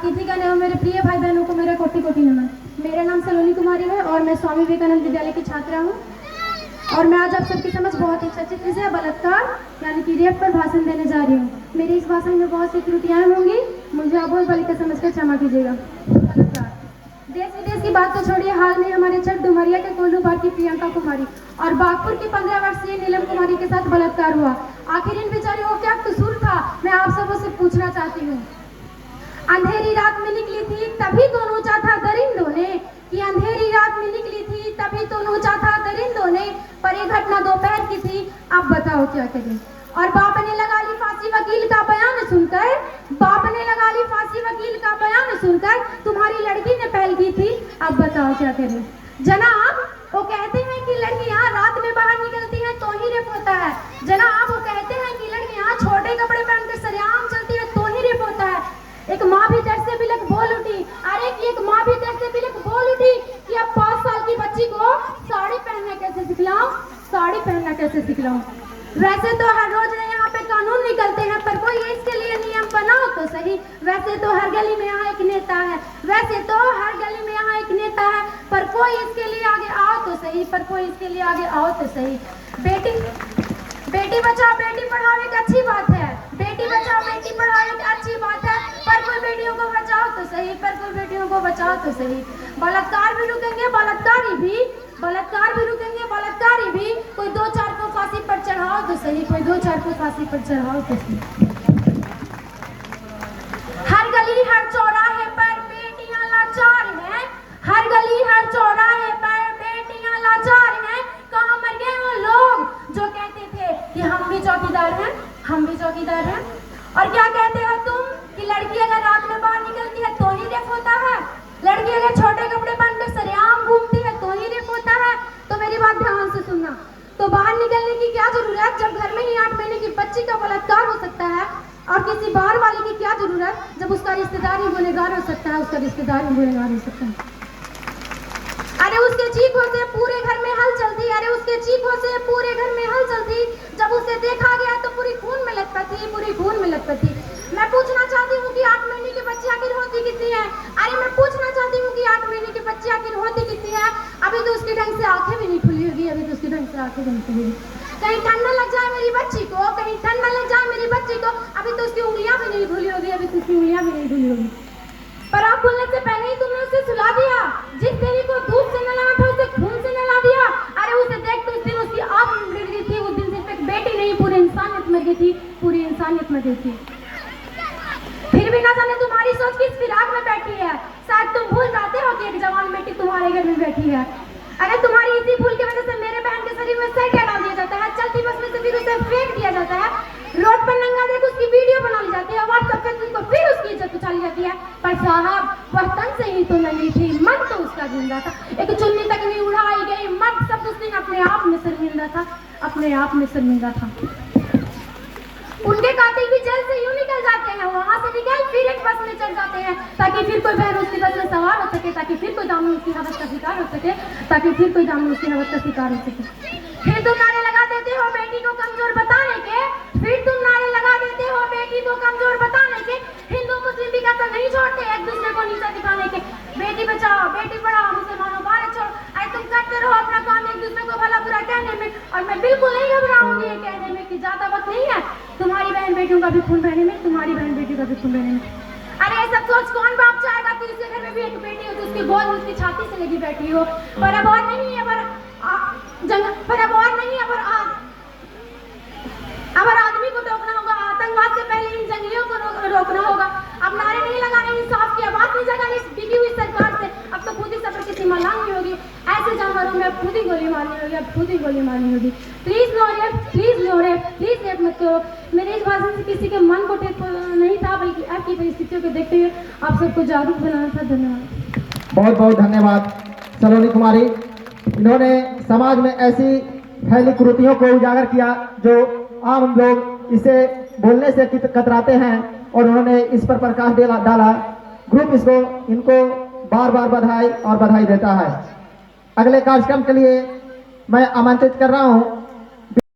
अतिथि गण एवं मेरे प्रिय भाई बहनों को मेरा कोटि कोटि नमन। मेरा नाम सलोनी कुमारी है और मैं स्वामी विवेकानंद विद्यालय की छात्रा हूँ। और मैं आज आप सबकी समझ बहुत ही चर्चित विषय बलात्कार यानी कि रेप पर भाषण देने जा रही हूँ। मेरे इस भाषण में बहुत सी त्रुटियां होंगी, मुझे अबोध बालिका समझकर क्षमा कीजिएगा। देश विदेश की बात तो छोड़िए, हाल में हमारे छठ डुमरिया के कोल्लू पार की प्रियंका कुमारी और बागपुर की 15 वर्षीय नीलम कुमारी के साथ बलात्कार हुआ। आखिर इन बेचारियों को क्या कसूर था, मैं आप सबों से पूछना चाहती हूँ। अंधेरी रात में निकली थी तभी तो नोचा था दरिंदों ने, कि अंधेरी रात में निकली थी तभी तो नोचा था दरिंदों ने, पर ये घटना दोपहर की थी, अब बताओ क्या करें। और बाप ने लगा ली फांसी वकील का बयान सुनकर, बाप ने लगा ली फांसी वकील का बयान सुनकर, तुम्हारी लड़की ने पहल की थी, अब बताओ क्या करें। जनाब वो कहते हैं कि लड़कियां रात में बाहर निकलती हैं तो ही रेप होता है। जनाब वो कहते हैं कि लड़कियां छोटे कपड़े पहनकर सरेआम चलती है तो ही रेप होता है। एक माँ भी दर्द से बिलक बोल उठी, अरे कि एक माँ भी दर्द से बिलक बोल उठी कि अब 5 साल की बच्ची को साड़ी पहनना कैसे सिखलाऊं, साड़ी पहनना कैसे सिखलाऊं। वैसे तो हर रोज ने यहाँ पे कानून निकलते हैं, पर कोई इसके लिए नियम बनाओ तो सही। वैसे तो हर गली में यहाँ एक नेता है, वैसे तो हर गली में यहाँ एक नेता है, पर कोई इसके लिए आगे आओ तो सही, पर कोई इसके लिए आगे आओ तो सही। बेटी बचाओ बेटी पढ़ाओ एक अच्छी बात है, बेटी बचाओ बेटी पढ़ाओ एक अच्छी बात है, पर कोई बेटियों को बचाओ तो सही, पर कोई बेटियों को बचाओ तो सही। बलात्कार भी रुकेंगे बलात्कारी भी, बलात्कार भी रुकेंगे बलात्कारी भी, कोई 2-4 को फांसी पर चढ़ाओ तो सही, कोई 2-4 को फांसी पर चढ़ाओ तो सही। हर गली हर चौराहे पर बेटियां लाचार हैं, हर गली हर चौराहे पर बेटियां लाचार हैं। कहाँ मर गए वो लोग जो कहते थे कि हम भी चौकीदार हैं, हम भी चौकीदार हैं। और क्या कहते हो तुम कि लड़की अगर रात में बाहर निकलती है तो ही रेप होता है, लड़की अगर छोटे कपड़े पहनकर सरेआम घूमती है तो ही रेप होता है। तो मेरी बात ध्यान से सुनना, तो बाहर निकलने की क्या जरूरत जब घर में ही 8 महीने की बच्ची का बलात्कार हो सकता है। और किसी बाहर वाले की क्या जरूरत जब उसका रिश्तेदार ही गुनहगार हो सकता है, उसका रिश्तेदार ही गुनहगार हो सकता है। अरे उसके चीखों से पूरे घर में हलचल थी, अरे उसके चीखों से पूरे घर में हलचल थी। जब उसे देखा गया तो पूरी खून में लथपथ थी, पूरी खून में लथपथ थी। मैं पूछना चाहती हूँ कि 8 महीने की बच्ची आखिर होती कितनी है। अरे मैं पूछना चाहती हूँ कि 8 महीने की बच्ची आखिर होती कितनी है। अभी तो उसके ढंग से आंखें भी नहीं खुली होगी, अभी तो उसके ढंग से आंखें भी नहीं खुली होगी। कहीं ठंडा लग जाए मेरी बच्ची को, कहीं ठंडा लग जाए मेरी बच्ची को, अभी तो उसकी उंगलियां भी नहीं खुली होगी, अभी तो उसकी उंगलियां भी नहीं खुली होगी। पर आप खुलने से पहले ही तुमने उसे सुला दिया। जिस देवी को दूध से नहलाना था उसे खून से नहला दिया। अरे उसे देख तो उस दिन उसकी आंख गिर गई थी, उस दिन सिर्फ एक बेटी नहीं पूरी इंसानियत मर गई थी, पूरी इंसानियत मर गई थी। फिर भी ना जाने तुम्हारी सोच किस फिराक में बैठी है। शायद तुम भूल जाते हो कि एक जवान बेटी तुम्हारे घर में बैठी है। अरे तुम्हारी इसी भूल की वजह से मेरे बहन के शरीर में सर डाल दिया जाता है, चलती बस में से फिर उसे फेंक दिया जाता है, रोड पर नंगा देख उसकी वीडियो बना ली जाती है, व्हाट्सएप फेसबुक पर फिर उसकी इज्जत उछाली जाती है। पर साहब वह तन से ही तो नंगी थी, मन तो उसका जिंदा था। एक चुन्नी तक नहीं उड़ाई गई, मर्द सब उस दिन अपने आप में शर्मिंदा था, अपने आप में शर्मिंदा था। उनके कातिल भी जेल से यूं निकल जाते हैं, वहां से निकल फिर एक बस में चढ़ जाते हैं ताकि फिर कोई बहन उसकी बस में सवार हो सके, ताकि फिर कोई दामन उसकी हवस का शिकार हो सके, ताकि फिर कोई दामन उसकी हवस का शिकार हो सके। फिर तुम नारे लगा देते हो बेटी को कमजोर बताने के, फिर तुम नारे लगा देते हो बेटी को कमजोर बताने के। हिंदू मुस्लिम भी कहता नहीं छोड़ते एक दूसरे को नीचा दिखाने के। बेटी बचाओ बेटी पढ़ाओ, मुसलमानों भारत छोड़ो, अरे तुम करते रहो अपना काम एक दूसरे को भला बुरा कहने में। और मैं बिल्कुल नहीं घबराऊंगी ये कहने में कि ज्यादा वक्त नहीं है तुम्हारी बहन बेटियों का भी खून बहने में, तुम्हारी बहन बेटियों का भी खून बहने में। अरे ये सब सोच कौन बाप चाहेगा कि उसके घर में भी एक बेटी हो जो उसकी गोद में उसकी छाती से लगी बैठी हो। पर अब और नहीं है, पर अब और नहीं है, अब आदमी को रोकना होगा, आतंकवाद से पहले इन जंगलियों को रोकना होगा। अब नारे नहीं लगाने, इंसाफ की आवाज नहीं जगानी इस बिकी हुई सरकार से। अब तो खुद ही सब्र की सीमा लानी होगी, ऐसे जानवरों में अब खुद ही गोली मारनी होगी, अब खुद ही गोली मारनी होगी। Please no rape, please no rape, please rape मत करो। मेरे इस भाषण से किसी के मन को टेक नहीं था, बल्कि आपकी परिस्थितियों को देखते हुए आप सबको जागरूक बनाना था। धन्यवाद, बहुत बहुत धन्यवाद सलोनी कुमारी। इन्होंने समाज में ऐसी फैली कुरीतियों को उजागर किया जो आम लोग इसे बोलने से कतराते हैं, और उन्होंने इस पर प्रकाश डाला। ग्रुप इनको बार बार बधाई देता है। अगले कार्यक्रम के लिए मैं आमंत्रित कर रहा हूं